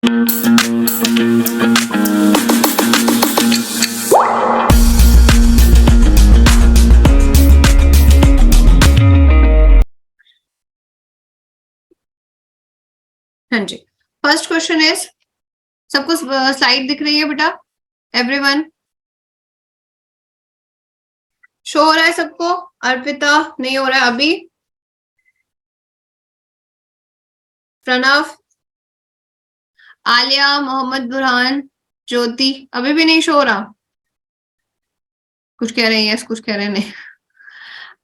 हाँ जी, first question is, सबको slide दिख रही है बेटा? एवरीवन शो हो रहा है सबको? अर्पिता नहीं हो रहा है अभी? प्रणव, आलिया, मोहम्मद बुरहान, ज्योति, अभी भी नहीं शो हो रहा? कुछ कह रहे हैं यस, कुछ कह रहे हैं नहीं।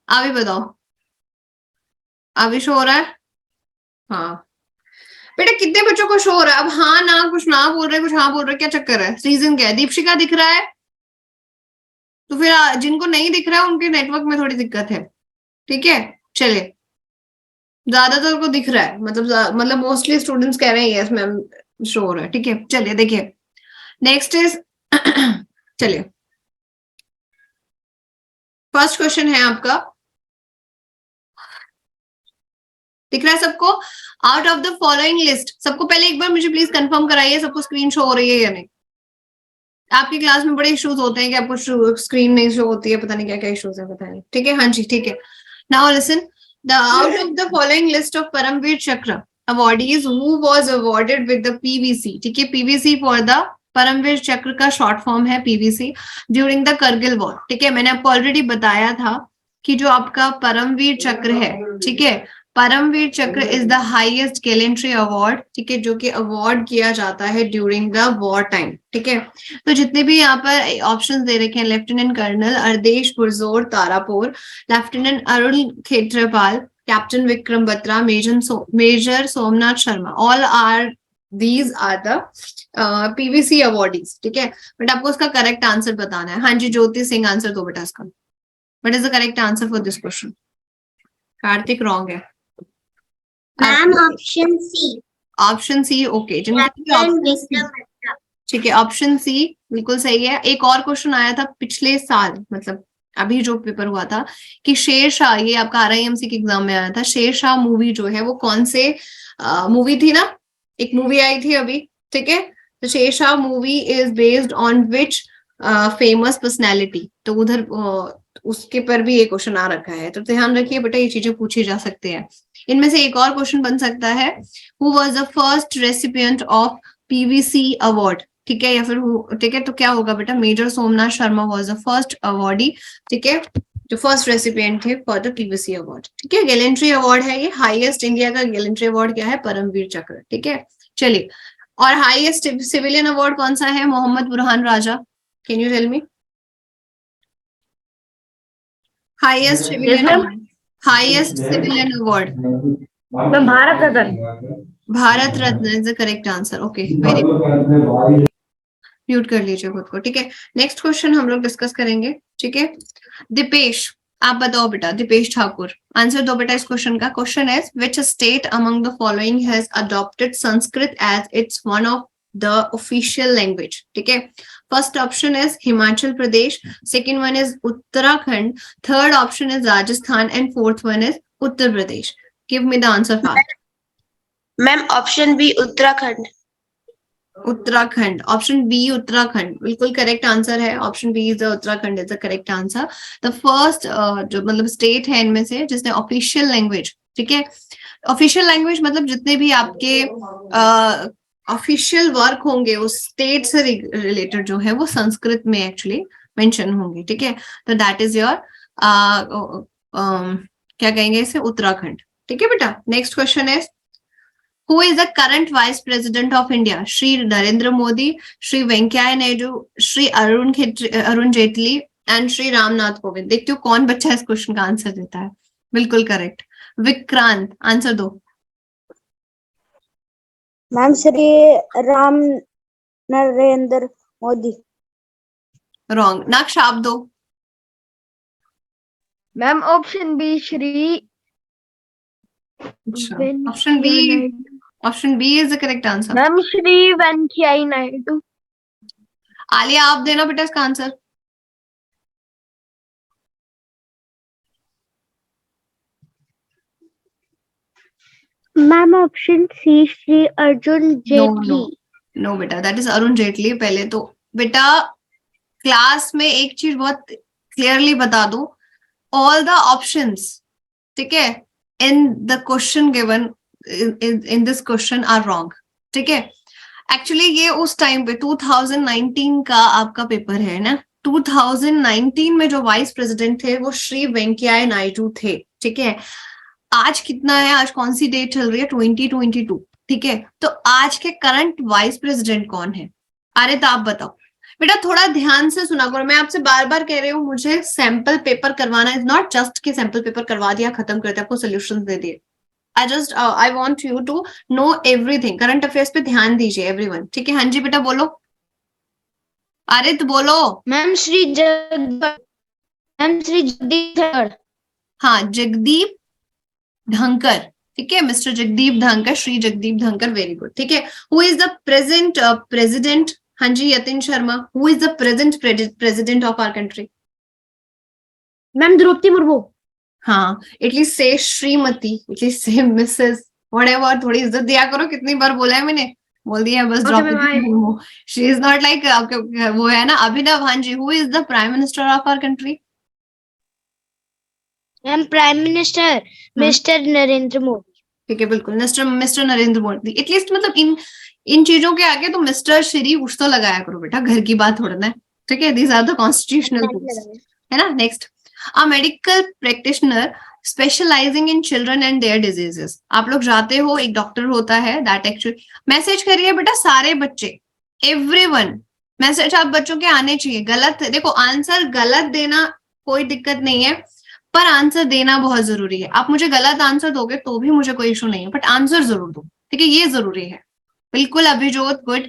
अभी बताओ, अभी शो हो रहा है? हाँ बेटा, कितने बच्चों को शो हो रहा है? अब हाँ ना, कुछ ना बोल रहे, कुछ हाँ बोल रहे, क्या चक्कर है? रीजन क्या है? दीपशिका दिख रहा है तो फिर जिनको नहीं दिख रहा है उनके नेटवर्क में थोड़ी दिक्कत है, ठीक है? चलिए, ज्यादातर को दिख रहा है, मतलब मोस्टली स्टूडेंट्स कह रहे हैं यस मैम शो हो रहा है, ठीक है? चलिए देखिए, नेक्स्ट इज चलिए, फर्स्ट क्वेश्चन है आपका, दिख रहा है सबको? Out of the following list, सबको पहले एक बार मुझे प्लीज कंफर्म कराइए सबको स्क्रीन शो हो रही है या नहीं। आपकी क्लास में बड़े इश्यूज होते हैं कि आपको स्क्रीन नहीं शो होती है, पता नहीं क्या क्या इश्यूज है, पता नहीं, ठीक है? हाँ जी, ठीक है। Now listen, the out of the following list of Paramvir Chakra awardees who was awarded with the PVC, ठीक है? PVC for the Paramvir Chakra का शॉर्ट फॉर्म है PVC, during the Kargil war, ठीक है? मैंने आपको ऑलरेडी बताया था कि जो आपका परमवीर चक्र है, ठीक है, परमवीर चक्र is the highest gallantry award, ठीक है, जो कि अवार्ड किया जाता है ड्यूरिंग द वॉर टाइम, ठीक है? तो जितने भी यहाँ पर ऑप्शंस दे रखे हैं, lieutenant colonel Ardeshir Burzorji Tarapore, lieutenant Arun Khetarpal, captain Vikram Batra, major Somnath Sharma, all are these are the PVC awardees, ठीक है? बट आपको उसका करेक्ट आंसर बताना है। हाँ जी, ज्योति सिंह आंसर दो बेटा इसका। What is the correct answer for this question? Kartik wrong है ma'am, option C. Option C, okay, ठीक है, ऑप्शन सी बिल्कुल सही है। एक और क्वेश्चन आया था पिछले साल, मतलब अभी जो पेपर हुआ था, कि शेरशाह, ये आपका आरआईएमसी के एग्जाम में आया था, शेरशाह मूवी जो है वो कौन से मूवी थी ना? एक मूवी आई थी अभी, ठीक है? तो Shershaah movie is based on which famous personality, तो उधर उसके पर भी ये क्वेश्चन आ रखा है, तो ध्यान रखिए बेटा, ये चीजें पूछी जा सकती है। इनमें से एक और क्वेश्चन बन सकता है, who was the first recipient of PVC award, ठीक है? या फिर ठीक है, तो क्या होगा बेटा? Major Somnath Sharma was the first awardee, ठीक है, जो फर्स्ट रेसिपिएंट थे फॉर द पीवीसी अवार्ड, ठीक है? गैलेंट्री अवार्ड है ये, हाईएस्ट इंडिया का गैलेंट्री अवार्ड क्या है? परमवीर चक्र, ठीक है? चलिए, और हाईएस्ट सिविलियन अवार्ड कौन सा है? Mohammad Burhan Raja, can you tell me? Highest civilian award, highest civilian award? Bharat Ratna. Bharat Ratna is the correct answer, okay, very good. Mute कर लीजिए खुद को, ठीक है? नेक्स्ट क्वेश्चन हम लोग डिस्कस करेंगे, ठीक है? दीपेश, आप बताओ बेटा, दीपेश ठाकुर, आंसर दो बेटा इस क्वेश्चन का। Question is, which state among the following has adopted Sanskrit as its one of the official language, ठीक है? First option is Himachal Pradesh, second one is Uttarakhand, third option is Rajasthan, and fourth one is Uttar Pradesh. Give me the answer fast. Ma'am, option B Uttarakhand. Uttarakhand, option B Uttarakhand बिल्कुल correct answer है। Option B is the Uttarakhand is the correct answer. The first जो मतलब state है इनमें से जिसने official language, ठीक है, ऑफिशियल लैंग्वेज मतलब जितने भी आपके ऑफिशियल वर्क होंगे उस स्टेट से रिलेटेड जो है वो संस्कृत में एक्चुअली मेंशन होंगे, ठीक है? तो दैट इज योर क्या कहेंगे इसे? उत्तराखंड, ठीक है बेटा? Next question is, who is the current vice president of India? Shri Narendra Modi, Shri Venkaiah Naidu, Shri Arun Jaitley and Shri Ramnath Kovind। देखते हो कौन बच्चा इस क्वेश्चन का आंसर देता है? बिल्कुल करेक्ट, विक्रांत आंसर दो। मैम, श्री राम नरेंद्र मोदी। रॉन्ग, नक्श आप दो। Ma'am, option B Shri option B, option B is the correct answer. Ma'am, Shri Venkaiah Naidu. Alia आप देना बेटा इसका answer. Ma'am, option C Shri Arjun Jaitley. No बेटा, दैट इज अरुण जेटली। पहले तो बेटा क्लास में एक चीज बहुत क्लियरली बता दूं, ऑल द ऑप्शंस, ठीक है, in the question given in this question are wrong, ठीक है। एक्चुअली ये उस टाइम पे 2019 का आपका पेपर है ना, 2019 में जो वाइस प्रेसिडेंट थे वो श्री वेंकैया नायडू थे, ठीक है। आज कितना है, आज कौन सी डेट चल रही है, 2022, ठीक है। तो आज के करंट वाइस प्रेसिडेंट कौन है? अरे तो आप बताओ बेटा, थोड़ा ध्यान से सुना करो। मैं आपसे बार बार कह रही हूँ, मुझे सैंपल पेपर करवाना इज नॉट जस्ट कि सैंपल पेपर करवा दिया खत्म करते, आपको सोल्यूशन दे दिए। I want you to know everything. Current affairs पे ध्यान दीजिए एवरीवन, ठीक है। हाँ जी बेटा बोलो, अरे तो बोलो। मैम श्री जगदीप धनखड़। हाँ, जगदीप धनखड़, ठीक है, mister Jagdeep Dhankhar, Shri Jagdeep Dhankhar, very good, ठीक है। Who is the present president? हाँ जी Yatin Sharma, who is the present president of our country? Ma'am Draupadi Murmu. हाँ, at least say Shrimati, at least say missus, whatever, थोड़ी इज्जत दिया करो। कितनी बार बोला है मैंने, बोल दिया बस। Draupadi Murmu, she is not like वो है ना अभिनव। हाँ जी, who is the prime minister of our country? Ma'am prime minister mister Narendra Modi. ठीक है, बिल्कुल, मिस्टर नरेंद्र मोदी। एटलीस्ट मतलब इन चीजों के आगे तो मिस्टर श्री कुछ तो लगाया करो बेटा, घर की बात थोड़ा ना, ठीक है। These are the constitutional rules, है ना। Next, a medical practitioner specialising in children and their diseases. आप लोग जाते हो, एक डॉक्टर होता है दैट एक्चुअली मैसेज करिए बेटा सारे बच्चे, एवरीवन, मैसेज आप बच्चों के आने चाहिए। गलत देखो, आंसर गलत देना कोई दिक्कत नहीं है, पर आंसर देना बहुत जरूरी है। आप मुझे गलत आंसर दोगे तो भी मुझे कोई इशू नहीं है, बट आंसर जरूर दो, ठीक है, ये जरूरी है। बिल्कुल अभिजोत, गुड,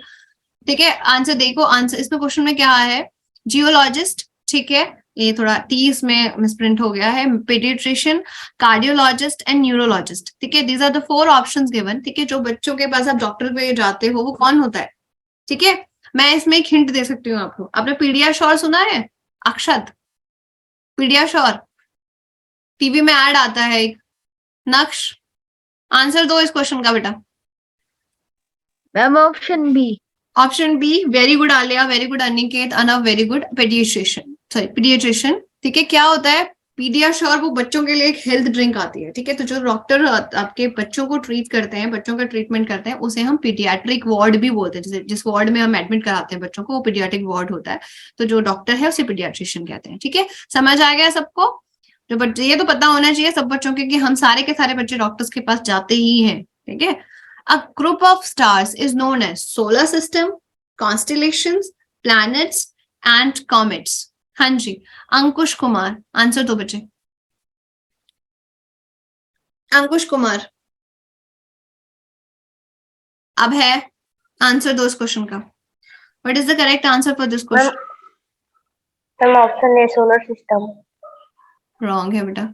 ठीक है। आंसर देखो, आंसर इसमें क्वेश्चन में क्या है, जियोलॉजिस्ट, ठीक है, ये थोड़ा टी इसमें मिसप्रिंट हो गया है, पीडियाट्रिशियन, कार्डियोलॉजिस्ट एंड न्यूरोलॉजिस्ट, ठीक है। These are the 4 options given, ठीक है। जो बच्चों के पास आप डॉक्टर पे जाते हो वो कौन होता है, ठीक है। मैं इसमें एक हिंट दे सकती हूँ आपको, आपने पीडियाश्योर सुना है? अक्षत, पीडियाश्योर, टीवी में ऐड आता है एक, नक्श, आंसर दो इस क्वेश्चन का बेटा। Ma'am option B. Option B, very good Aaliya, very good Aniket, Anav, very good, pediatrician, ठीक है। क्या होता है पीडियाश्योर? वो बच्चों के लिए एक हेल्थ ड्रिंक आती है, ठीक है। तो जो डॉक्टर आपके बच्चों को ट्रीट करते हैं, बच्चों का ट्रीटमेंट करते हैं, उसे हम पीडियाट्रिक वार्ड भी बोलते हैं। जैसे जिस वार्ड में हम एडमिट कराते हैं बच्चों को, वो पीडियाट्रिक वार्ड होता है। तो जो डॉक्टर है उसे पीडियाट्रिशियन कहते हैं, ठीक है। समझ आ गया सबको? जो बच्चे, ये तो पता होना चाहिए सब बच्चों के कि हम सारे के सारे बच्चे डॉक्टर्स के पास जाते ही हैं, ठीक है। A group of stars is known as solar system, constellations, planets and comets. हाँ जी, अंकुश कुमार, आंसर दो बच्चे। अंकुश कुमार, अब है आंसर दो इस क्वेश्चन का। What is the correct answer for this question? Ma'am option A solar system. Wrong है बेटा,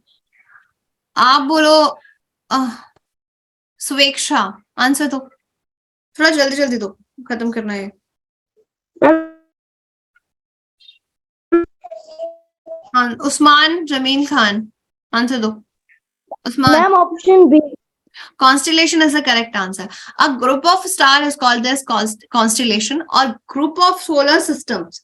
आप बोलो स्वेक्षा, आंसर दो, थोड़ा जल्दी जल्दी दो, खत्म करना है। हाँ, उस्मान जमीन खान, आंसर दो। Usman, ma'am option B. constellation is the correct answer. A group of star is called as constellation, और group of solar systems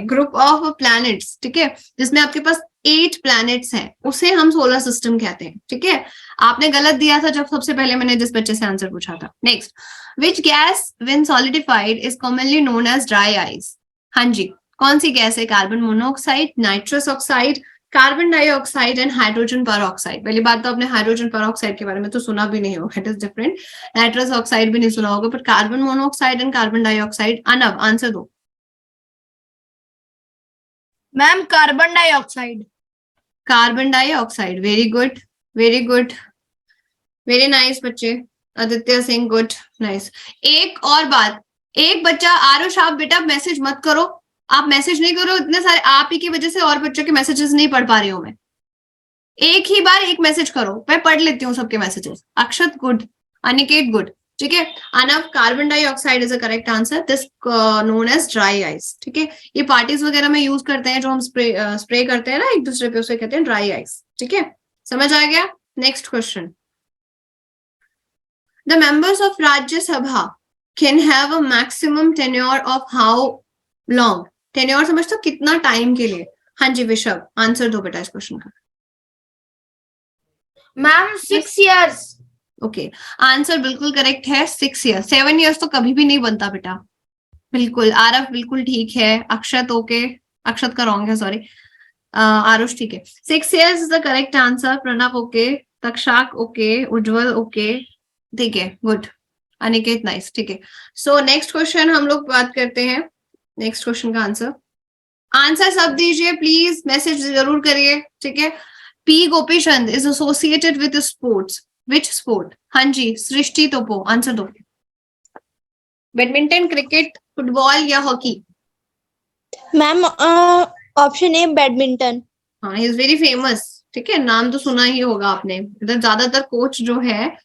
group of planets, ठीक है, जिसमें आपके पास 8 planets हैं, उसे हम solar system कहते हैं, ठीक है। आपने गलत दिया था जब सबसे पहले मैंने जिस बच्चे से आंसर पूछा था। Next, which gas when solidified is commonly known as dry ice? हाँ जी, कौन सी गैस है? Carbon monoxide, nitrous oxide, carbon dioxide and hydrogen peroxide. पहली बात तो आपने हाइड्रोजन परऑक्साइड के बारे में तो सुना भी नहीं होगा, it is different. Nitrous oxide भी नहीं सुना होगा, but carbon monoxide and carbon dioxide. Anav, answer दो। Ma'am carbon dioxide. Carbon dioxide, very good, very good, very nice बच्चे। Aditya Singh, good, nice. एक और बात, एक बच्चा, आरुष आप बेटा मैसेज मत करो, आप मैसेज नहीं करो इतने सारे, आप ही की वजह से और बच्चों के मैसेजेस नहीं पढ़ पा रही हूं मैं। एक ही बार एक मैसेज करो, मैं पढ़ लेती हूँ सबके messages. Akshat, good, Aniket, good, ठीक है। Anav, carbon dioxide is a correct answer, this known as dry ice, ठीक है। ये पार्टीज वगैरह में यूज करते हैं, जो हम स्प्रे करते हैं ना एक दूसरे पे, उसे कहते हैं ड्राई आइस, ठीक है। समझ आ गया? Next question, the members of Rajya Sabha can have a maximum tenure of how long? Tenure समझते हो कितना टाइम के लिए? हाँ जी विशव, आंसर दो बेटा इस क्वेश्चन का। Ma'am 6 years. ओके, आंसर बिल्कुल करेक्ट है, 6 ईयर्स। 7 ईयर्स तो कभी भी नहीं बनता बेटा। बिल्कुल, आरव बिल्कुल ठीक है, अक्षत ओके, अक्षत का रॉन्ग है सॉरी, आरुष ठीक है। 6 years is the correct answer. Pranav okay, Takshak okay, Ujjwal okay, ठीक है गुड। अनिकेत नाइस, ठीक है। सो नेक्स्ट क्वेश्चन हम लोग बात करते हैं, नेक्स्ट क्वेश्चन का आंसर सब दीजिए प्लीज, मैसेज जरूर करिए, ठीक है। P Gopichand is associated with sports, which sport? हाँ जी सृष्टि तोपो, आंसर दो। बैडमिंटन, क्रिकेट, फुटबॉल या hockey? Ma'am option A badminton. हाँ ही इज वेरी फेमस, ठीक है, नाम तो सुना ही होगा आपने। इधर ज्यादातर कोच जो है,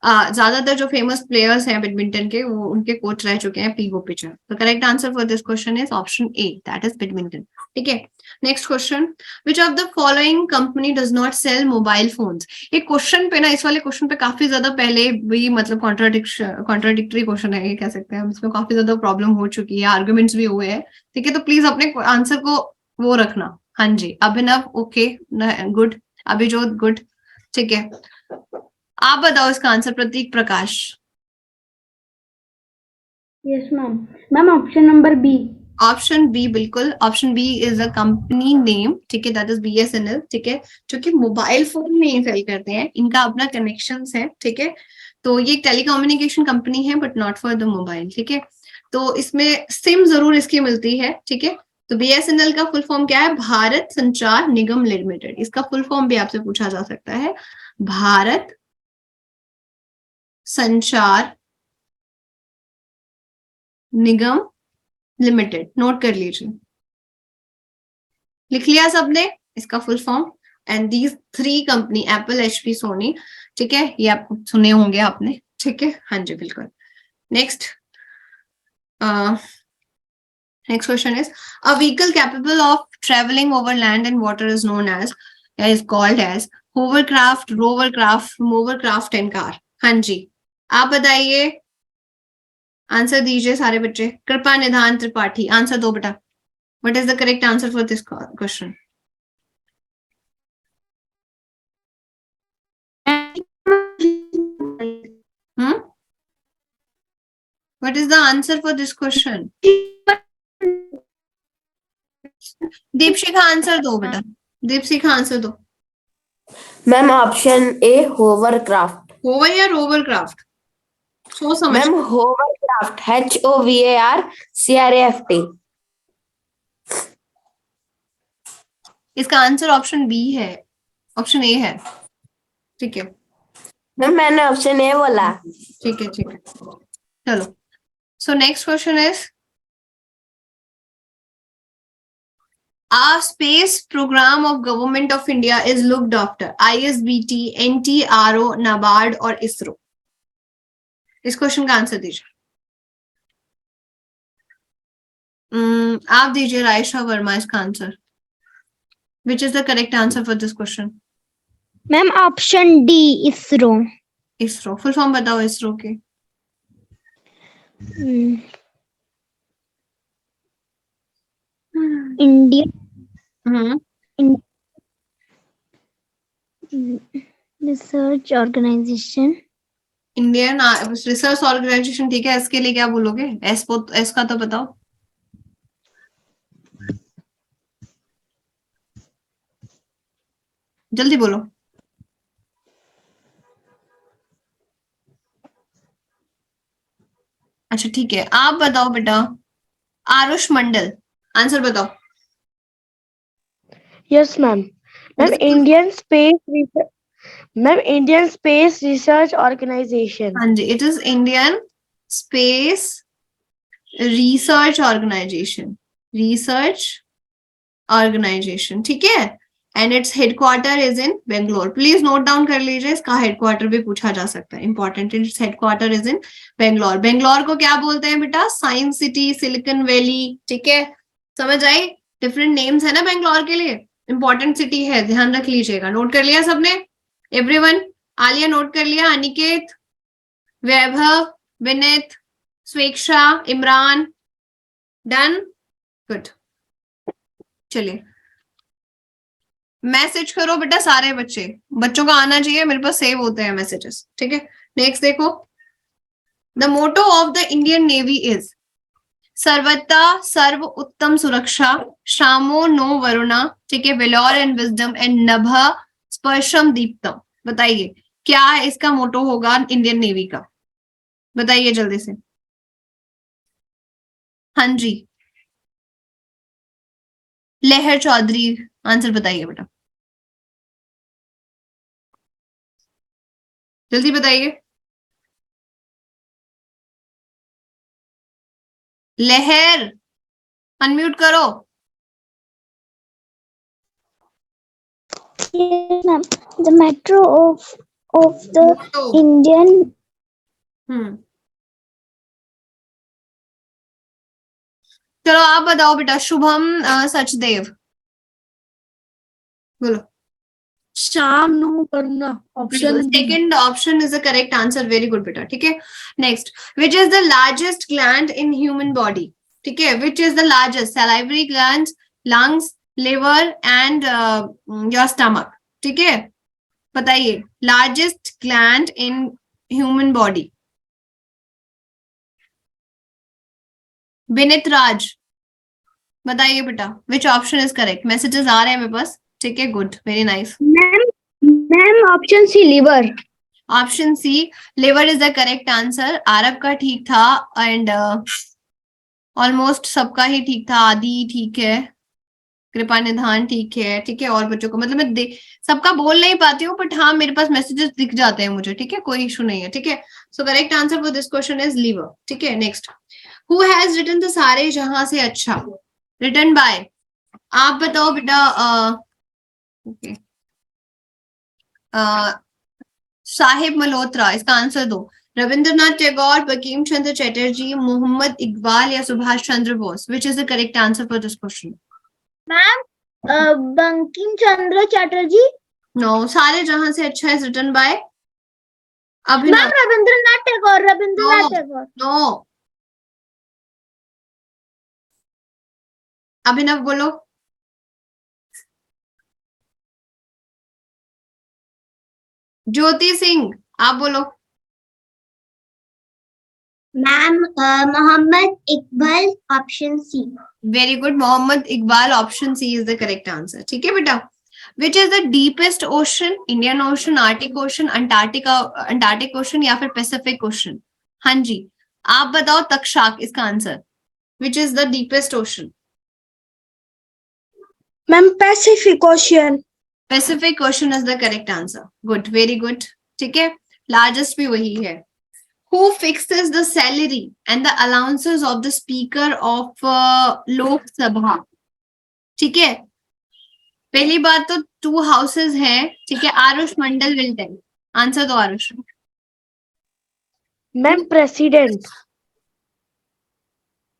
ज्यादातर जो फेमस प्लेयर्स हैं बैडमिंटन के, वो उनके कोच रह चुके हैं पी गोपीचंद। तो correct answer for this question is option A, that is badminton, ठीक है। Next question, which of the following company does not sell mobile phones? ये क्वेश्चन पे ना, इस वाले क्वेश्चन पे काफी ज्यादा पहले भी मतलब कॉन्ट्राडिक्टरी क्वेश्चन है ये कह सकते हैं हम, इसमें काफी ज्यादा प्रॉब्लम हो चुकी है, आर्ग्यूमेंट्स भी हुए हैं, ठीक है। तो प्लीज अपने आंसर को वो रखना। हाँ जी Abhinav okay, good, Abhijot good, ठीक है। आप बताओ इसका answer, Pratik Prakash. Yes ma'am, ma'am option number B. Option B, बिल्कुल option B is a company name, ठीक है, दैट इज BSNL, ठीक है, जो कि मोबाइल फोन नहीं सेल करते हैं, इनका अपना कनेक्शंस है, ठीक है। तो ये टेलीकम्युनिकेशन कंपनी है but not for the mobile, ठीक है। तो इसमें सिम जरूर इसकी मिलती है, ठीक है। तो BSNL का फुल फॉर्म क्या है? भारत संचार निगम लिमिटेड। इसका फुल फॉर्म भी आपसे पूछा जा सकता है, भारत संचार निगम लिमिटेड। नोट कर लीजिए, लिख लिया सबने इसका full form? And these 3 company, Apple, HP, Sony, ठीक है, ये आप सुने होंगे आपने, ठीक है। हाँ जी बिल्कुल। Next next question is, a vehicle capable of travelling over land and water is known as, is called as hovercraft, rovercraft, movercraft and car. हाँ जी आप बताइए, आंसर दीजिए सारे बच्चे। कृपा निधान त्रिपाठी, आंसर दो बेटा। What is the correct answer for this question? What is the answer for this question? Deepshikha answer दो बेटा, दीपशिखा आंसर दो। Ma'am option A hovercraft. Hover या रोवरक्राफ्ट? सोच समझ। Ma'am hovercraft, HOVARCRAFT। इसका आंसर ऑप्शन बी है, ऑप्शन ए है, ठीक है। मैम मैंने ऑप्शन ए बोला। ठीक है ठीक है, चलो। So next question is, a space program of government of India is looked after ISBT, NTRO, NABARD और ISRO? इस क्वेश्चन का आंसर दीजिए। आप दीजिए रायशा वर्मा इसका answer. Which is the correct answer for this question? Ma'am option D ISRO. ISRO, full form बताओ इसरो के। Indian research organisation. Indian research organisation, ठीक है। इसके लिए क्या बोलोगे? एस का तो बताओ। जल्दी बोलो। अच्छा ठीक है, आप बताओ बेटा। आरुष मंडल, आंसर बताओ। Yes ma'am, ma'am Indian space research organisation. हाँ जी, it is Indian space research organisation, ठीक है। And its headquarter is in Bangalore. Please note down कर लीजिए, इसका हेडक्वार्टर भी पूछा जा सकता है, important. Its headquarter is in Bangalore. Bangalore को क्या बोलते हैं बेटा? साइंस सिटी, सिलिकॉन वैली, ठीक है, समझ आई? डिफरेंट नेम्स है ना बेंगलोर के लिए, इंपॉर्टेंट सिटी है, ध्यान रख लीजिएगा। नोट कर लिया सबने? एवरीवन, आलिया नोट कर लिया, अनिकेत, वैभव, विनीत, स्वेक्षा, इमरान, डन, गुड। चलिए मैसेज करो बेटा सारे बच्चों का आना चाहिए, मेरे पास सेव होते हैं मैसेजेस, ठीक है। नेक्स्ट देखो, the motto of the Indian navy is सर्वथा सर्व उत्तम सुरक्षा, शामो नो वरुणा, ठीक है, वेलोर एंड विजडम एंड नभ स्पर्शम दीप्तम। बताइए क्या है इसका मोटो होगा इंडियन नेवी का, बताइए जल्दी से। हाँ जी लहर चौधरी, आंसर बताइए बेटा, जल्दी बताइए। लहर अनम्यूट करो। Yes, ma'am. The motto of the motto, Indian चलो आप बताओ बेटा। शुभम सचदेव बोलो। शाम नो करना option second option is the correct answer, very good बेटा, ठीक है। Next, which is the largest gland in human body, ठीक है, which is the largest, salivary gland, lungs, liver and your stomach, ठीक है। बताइए largest gland in human body. Vinit Raj बताइए बेटा, which option is correct. Messages आ रहे हैं मेरे पास, ठीक है, good, very nice. Ma'am option C liver. Option C liver is the correct answer. Aarab का ठीक था एंड ऑलमोस्ट सबका ही ठीक था। आदि ठीक है, कृपा निधान ठीक है, ठीक है। और बच्चों को मतलब मैं सबका बोल नहीं पाती हूँ, बट हाँ मेरे पास मैसेजेस दिख जाते हैं मुझे, ठीक है, कोई इशू नहीं है, ठीक है। So correct answer for this question is liver, ठीक है। Next, who has written the सारे जहां से अच्छा, रिटन बाय, आप बताओ बेटा। ओके साहिब मल्होत्रा, इसका आंसर दो। रविंद्रनाथ टैगोर, बंकिम चंद्र चटर्जी, मोहम्मद इकबाल या Subhash Chandra Bose, which is the correct answer for this question. Ma'am Bankim Chandra Chatterjee. No, सारे जहां से अच्छा is written by Abhinav. Rabindranath Tagore. No no, Abhinav बोलो। ज्योति सिंह आप बोलो। Ma'am Mohammad Iqbal option C. Very good, Mohammad Iqbal option C is the correct answer, ठीक है बेटा। Which is the deepest ocean, Indian ocean, Arctic ocean, Antarctic ocean या फिर पैसिफिक ओशन। हाँ जी आप बताओ तक्षाक, इसका answer. Which is the deepest ocean. Ma'am Pacific ocean. Pacific ocean is the correct answer, good, very good, ठीक है। Largest भी वही है। Who fixes the salary and the allowances of the speaker of Lok Sabha, ठीक है। पहली बात तो 2 हाउसेस हैं, ठीक है। आरुष मंडल विल टेल, आंसर दो Aarush. Ma'am president.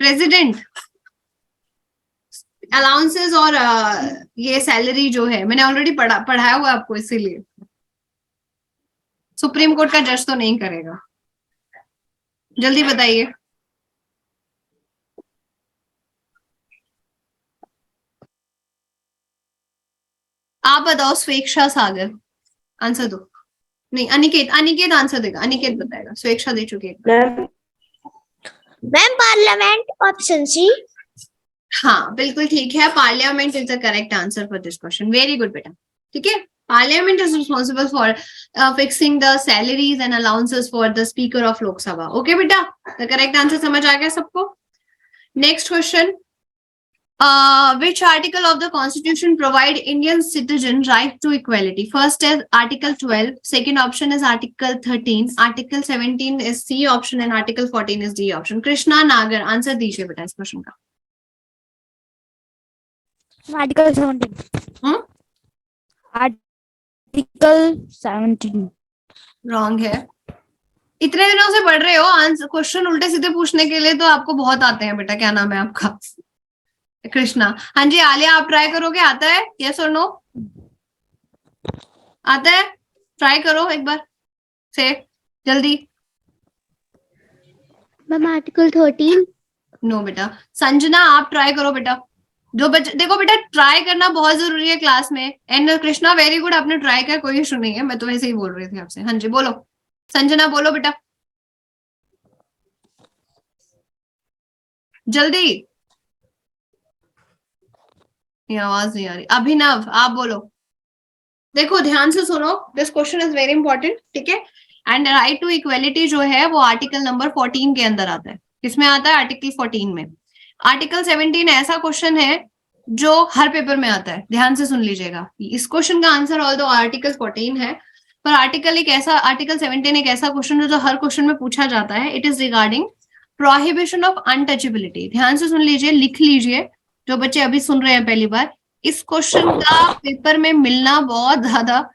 President, allowances और ये सैलरी जो है मैंने ऑलरेडी पढ़ाया हुआ आपको, इसीलिए सुप्रीम कोर्ट का जज तो नहीं करेगा। जल्दी बताइए। आप बताओ स्वेक्षा सागर, आंसर दो। नहीं अनिकेत आंसर देगा, अनिकेत बताएगा, स्वेक्षा दे चुके हैं। Ma'am parliament option C. हाँ बिल्कुल ठीक है, parliament is the correct answer for this question, very good बेटा, ठीक है। Parliament is responsible for fixing the salaries and allowances for the speaker of Lok Sabha. Okay बेटा, द करेक्ट आंसर समझ आ गया सबको। Next question, which article of the constitution provide Indian citizen right to equality? First is article 12, second option is article 13, article 17 is C option and article 14 is D option. Krishna Nagar, answer दीजिए बेटा इस question का। Article 17। Article 17 wrong है। इतने दिनों से पढ़ रहे हो, आंसर क्वेश्चन उल्टे सीधे पूछने के लिए तो आपको बहुत आते हैं बेटा। क्या नाम है आपका? कृष्णा। हाँ जी आलिया, आप ट्राई करोगे? आता है? यस और नो? आता है? ट्राई करो एक बार से, जल्दी। Ma'am article 13। नो बेटा। संजना आप ट्राई करो बेटा, जो बच्चे देखो बेटा ट्राई करना बहुत जरूरी है क्लास में। एंड कृष्णा वेरी गुड, आपने ट्राई किया, कोई इशू नहीं है, मैं तो वैसे ही बोल रही थी आपसे। हाँ जी बोलो, संजना बोलो बेटा जल्दी, ये आवाज नहीं आ रही। अभिनव आप बोलो। देखो ध्यान से सुनो, this question is very important, ठीक है। एंड राइट टू इक्वेलिटी जो है वो आर्टिकल नंबर 14 के अंदर आता है। किसमें आता है? आर्टिकल 14 में। आर्टिकल 17 ऐसा क्वेश्चन है जो हर पेपर में आता है, ध्यान से सुन लीजिएगा। इस क्वेश्चन का आंसर ऑल्दो आर्टिकल 14 है, पर आर्टिकल 17 एक ऐसा क्वेश्चन है जो हर क्वेश्चन में पूछा जाता है। It is regarding prohibition of untouchability. ध्यान से सुन लीजिए, लिख लीजिए, जो बच्चे अभी सुन रहे हैं पहली बार। इस क्वेश्चन का पेपर में मिलना बहुत ज्यादा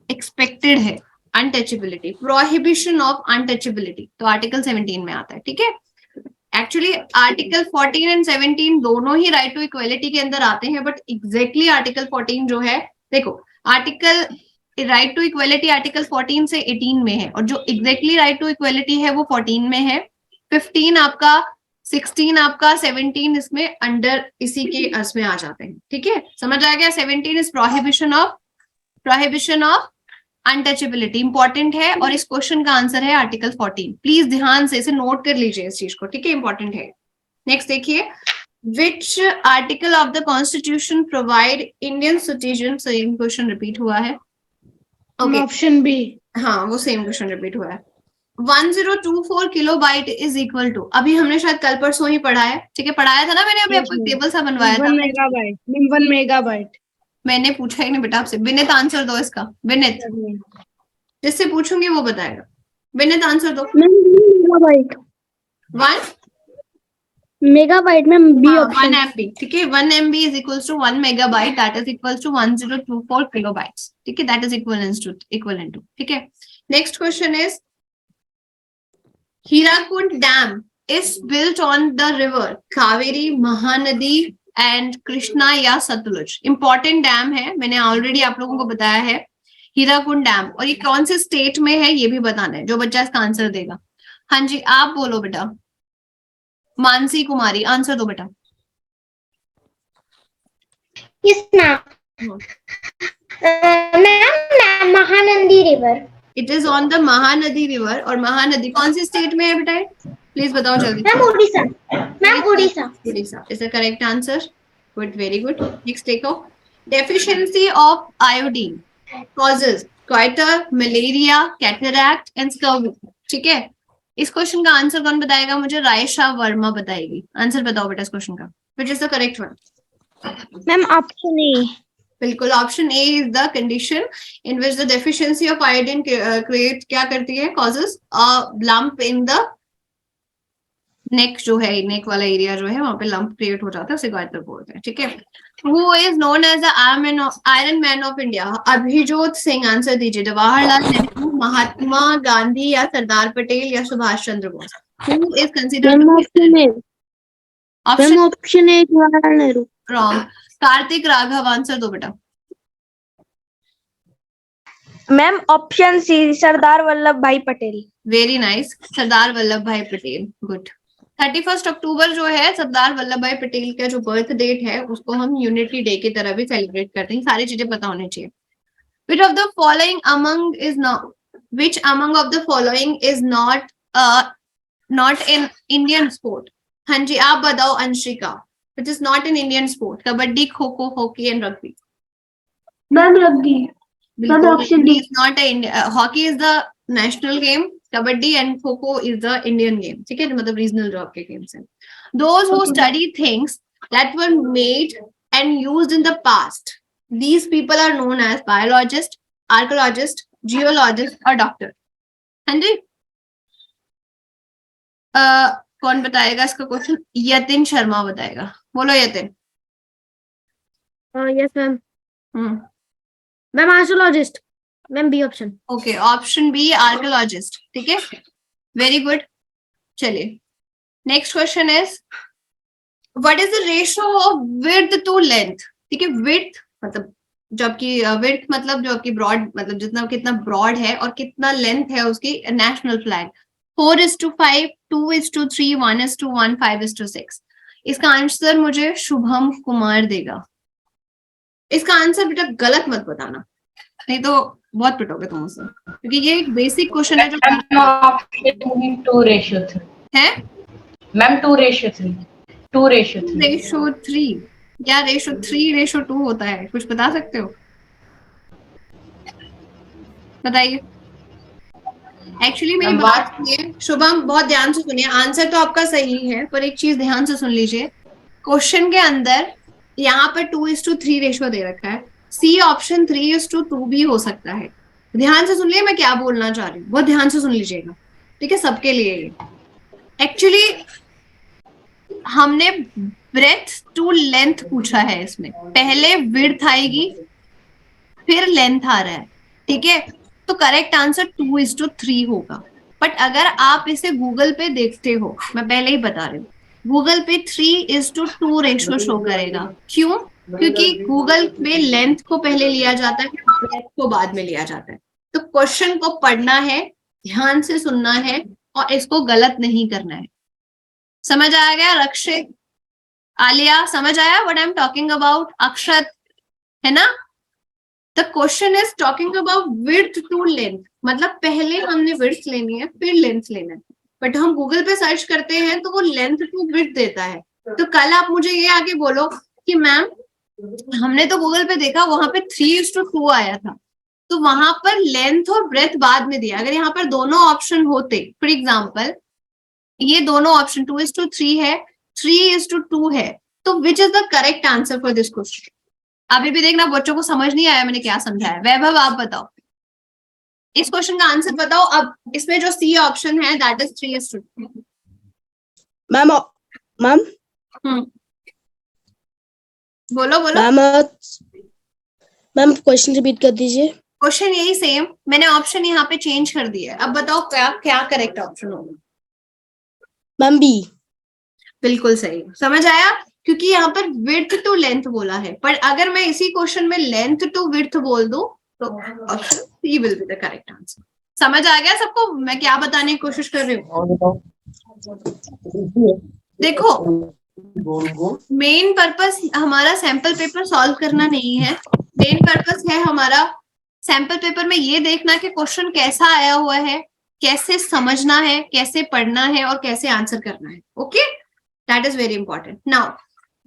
एक्सपेक्टेड है। अनटचेबिलिटी, प्रोहिबिशन ऑफ अनटचेबिलिटी, तो आर्टिकल 17 में आता है, ठीक है। एक्चुअली आर्टिकल 14 एंड 17 दोनों ही राइट टू इक्वेलिटी के अंदर आते हैं, बट एग्जैक्टली आर्टिकल 14 जो है, देखो article right to equality article 14 से 18 में है, और जो एग्जैक्टली राइट टू इक्वेलिटी है वो 14 में है। 15 आपका, 16 आपका, 17 इसमें अंडर इसी के इसमें आ जाते हैं, ठीक है। समझ आ गया? 17 is prohibition of untouchability, important है, और इस क्वेश्चन का आंसर है आर्टिकल 14। प्लीज ध्यान से इसे नोट कर लीजिए इस चीज को, ठीक है, इंपॉर्टेंट है। नेक्स्ट देखिए, which article of the constitution provide Indian citizen, same question repeat हुआ है। Okay, option B. हाँ वो सेम क्वेश्चन रिपीट हुआ है। 1024 किलोबाइट इज इक्वल टू, अभी हमने शायद कल परसों ही पढ़ा है, ठीक है, पढ़ाया था ना मैंने, अभी आपको टेबल सा बनवाया था। 1 मेगाबाइट। 1 मेगाबाइट। मैंने पूछा ही नहीं बेटा आपसे। विनित आंसर दो इसका, विनित, जिससे पूछूंगी वो बताएगा। विनित आंसर दो। Megabyte. 1 megabyte ma'am, B option. 1 MB, ठीक है। 1 MB is equals to 1 megabyte, that is equals to 1024 kilobytes, ठीक है, दैट इज इक्वलेंट टू, ठीक है। Next question is, Hirakud dam is built on the river Kaveri, Mahanadi and Krishna या Sutlej. Important dam है, मैंने already आप लोगों को बताया है, हीराकुंड डैम, और ये कौन से स्टेट में है ये भी बताना है, जो बच्चा इसका आंसर देगा। हाँ जी आप बोलो बेटा, मानसी कुमारी आंसर दो बेटा। Yes ma'am. Ma'am Mahanadi river. It is on the Mahanadi river, और महानदी कौन सी स्टेट में है बेटा? प्लीज बताओ जल्दी। Ma'am Orissa. Ma'am Orissa. Orissa is the correct answer. Good, very good. Next देखो, deficiency of iodine causes goiter, malaria, cataract and scurvy, ठीक है। इस क्वेश्चन का आंसर कौन बताएगा मुझे? रायशा वर्मा बताएगी। आंसर बताओ बेटा इस क्वेश्चन का, which is the correct one? Ma'am option A. बिल्कुल, option A is the condition in which the deficiency of iodine create क्या करती है? causes a lump in the नेक, जो है नेक वाला एरिया जो है वहां पे लंप क्रिएट हो जाता है, उसे गोइटर बोलते हैं, ठीक है। Who is known as the Iron Man of India? Abhijot Singh answer दीजिए। जवाहरलाल नेहरू, महात्मा गांधी या सरदार पटेल या Subhash Chandra Bose? Who is considered? Option A. Option option A Jawaharlal Nehru. Wrong. Kartik Raghav answer दो बेटा। Ma'am option C, Sardar Vallabh Bhai Patel. Very nice, Sardar Vallabh Bhai Patel, good. 31 अक्टूबर जो है सरदार वल्लभ भाई पटेल का जो बर्थ डेट है, उसको हम यूनिटी डे की तरह भी सेलिब्रेट करते हैं। सारी चीजें पता होनी चाहिए। Which of the following among is not, which among of the following is not in Indian sport? हाँ जी आप बताओ Anshika, which is not in Indian sport? Kabaddi, kho kho, hockey and rugby. Ma'am rugby. Rugby is not a hockey is the national game, kabaddi and kho is the Indian game, ठीक है, मतलब regional job के games हैं। Those who study things that were made and used in the past, these people are known as biologist, archaeologist, geologist or doctor। हाँ जी कौन बताएगा इसका question? Yatin Sharma बताएगा, बोलो Yatin. Yes ma'am. Ma'am archaeologist. Ma'am B option. Okay, option B archaeologist, ठीक है, very good. चलिए next question is, what is the ratio of width to length? ठीक है, विड्थ मतलब जो आपकी विड्थ मतलब जो आपकी ब्रॉड मतलब जितना कितना ब्रॉड है और कितना लेंथ है उसकी नेशनल फ्लैग 4:5, 2:3, 1:1, 5:6। इसका आंसर मुझे शुभम कुमार देगा। इसका आंसर बेटा गलत मत बताना, नहीं तो बहुत पिटोगे तुम मुझसे, क्योंकि ये एक बेसिक क्वेश्चन है जो ऑप्शन 2:3 है। मैम 2:3 2:3 या 3:2 होता है, कुछ बता सकते हो? बताइए। एक्चुअली मेरी बात सुनिए शुभम, बहुत ध्यान से सुनिए। आंसर तो आपका सही है, पर एक चीज ध्यान से सुन लीजिए। क्वेश्चन के अंदर यहाँ पर 2:3 रेशो दे रखा है। सी ऑप्शन 3:2 भी हो सकता है। ध्यान से सुन लीजिए मैं क्या बोलना चाह रही हूँ, बहुत ध्यान से सुन लीजिएगा, ठीक है, सबके लिए ये। एक्चुअली हमने ब्रेथ टू लेंथ पूछा है, इसमें पहले विड्थ आएगी फिर लेंथ आ रहा है, ठीक है, तो करेक्ट आंसर 2:3 होगा। बट अगर आप इसे गूगल पे देखते हो, मैं पहले ही बता रही हूँ, गूगल पे 3:2 रेशो शो करेगा। क्यों? क्योंकि गूगल पे लेंथ को पहले लिया जाता है, ब्रेथ को बाद में लिया जाता है। तो क्वेश्चन को पढ़ना है, ध्यान से सुनना है और इसको गलत नहीं करना है। समझ आ गया रक्षित, आलिया, समझ आया what I am talking about? Akshat, है ना? The question is talking about width to length, मतलब पहले हमने विड्थ लेनी है फिर लेंथ लेना है। बट हम गूगल पे सर्च करते हैं तो वो लेंथ टू विड्थ देता है। तो कल आप मुझे ये आके बोलो कि मैम हमने तो गूगल पे देखा वहां पे 3:2 आया था, तो वहां पर लेंथ और ब्रेथ बाद में दिया। अगर यहाँ पर दोनों ऑप्शन होते, फॉर एग्जाम्पल ये दोनों ऑप्शन 2:3 है, 3:2 है, तो विच is the correct answer for this question? अभी भी देखना बच्चों को समझ नहीं आया मैंने क्या समझाया। वैभव आप बताओ, इस क्वेश्चन का आंसर बताओ। अब इसमें जो सी ऑप्शन है दैट इज 3:2। मैम मैम बोलो बोलो। मैम क्वेश्चन रिपीट कर दीजिए। क्वेश्चन यही सेम, मैंने ऑप्शन यहाँ पे चेंज कर दिया है। अब बताओ क्या क्या करेक्ट ऑप्शन होगा? Ma'am B. बिल्कुल सही, समझ आया? क्योंकि यहाँ पर विड्थ टू लेंथ बोला है, पर अगर मैं इसी क्वेश्चन में लेंथ टू विड्थ बोल दूं तो option C will be the correct answer. समझ आ गया सबको मैं क्या बताने की कोशिश कर रही हूँ? देखो, मेन पर्पस हमारा सैंपल पेपर सॉल्व करना नहीं है। मेन पर्पस है हमारा सैंपल पेपर में ये देखना कि क्वेश्चन कैसा आया हुआ है, कैसे समझना है, कैसे पढ़ना है और कैसे आंसर करना है। Okay, that is very important. Now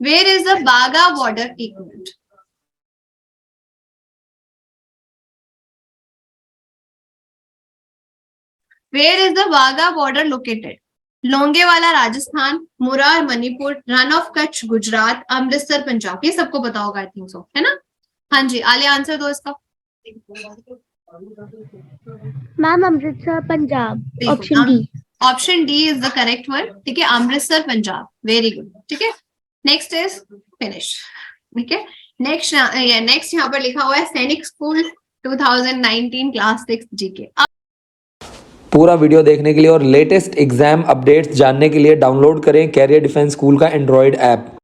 where is the Baga border? एक minute, where is the Wagah border located? Longewala Rajasthan, Murar Manipur, Rann of Kutch Gujarat, Amritsar Punjab. ये सबको पता होगा आई थिंक सो, है ना? हाँ जी, आलिया आंसर दो इसका। Ma'am Amritsar Punjab, option D. Option D is the correct one, ठीक है, अमृतसर पंजाब। वेरी गुड, ठीक है। नेक्स्ट इज फिनिश, ठीक है। नेक्स्ट यहाँ पर लिखा हुआ है सैनिक स्कूल 2019 क्लास 6 जीके। पूरा वीडियो देखने के लिए और लेटेस्ट एग्जाम अपडेट्स जानने के लिए डाउनलोड करें कैरियर डिफेंस स्कूल का एंड्रॉइड ऐप।